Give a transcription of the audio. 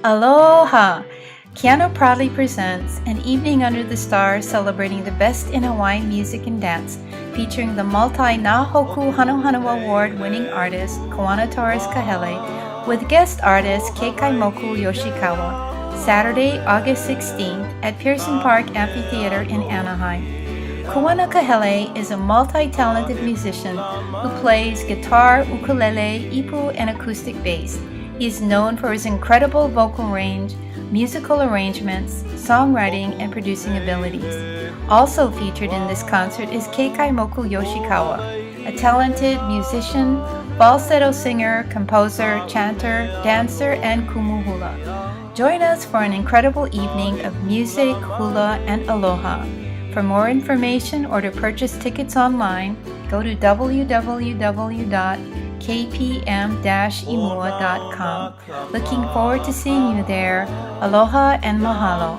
Aloha! Keanu proudly presents An Evening Under the Stars celebrating the best in Hawaiian music and dance, featuring the multi-Nahoku Hano Award-winning artist Kuana TORRES Kahele with guest artist KEKAIMOKU Yoshikawa, Saturday, August 16th at Pearson Amphitheater in Anaheim. Kuana Kahele is a multi-talented musician who plays guitar, ukulele, ipu, and acoustic bass. He is known for his incredible vocal range, musical arrangements, songwriting, and producing abilities. Also featured in this concert is KEKAIMOKU Yoshikawa, a talented musician, falsetto singer, composer, chanter, dancer, and kumu hula. Join us for an incredible evening of music, hula, and aloha. For more information or to purchase tickets online, go to www.kpm-imua.com. Looking forward to seeing you there. Aloha and mahalo.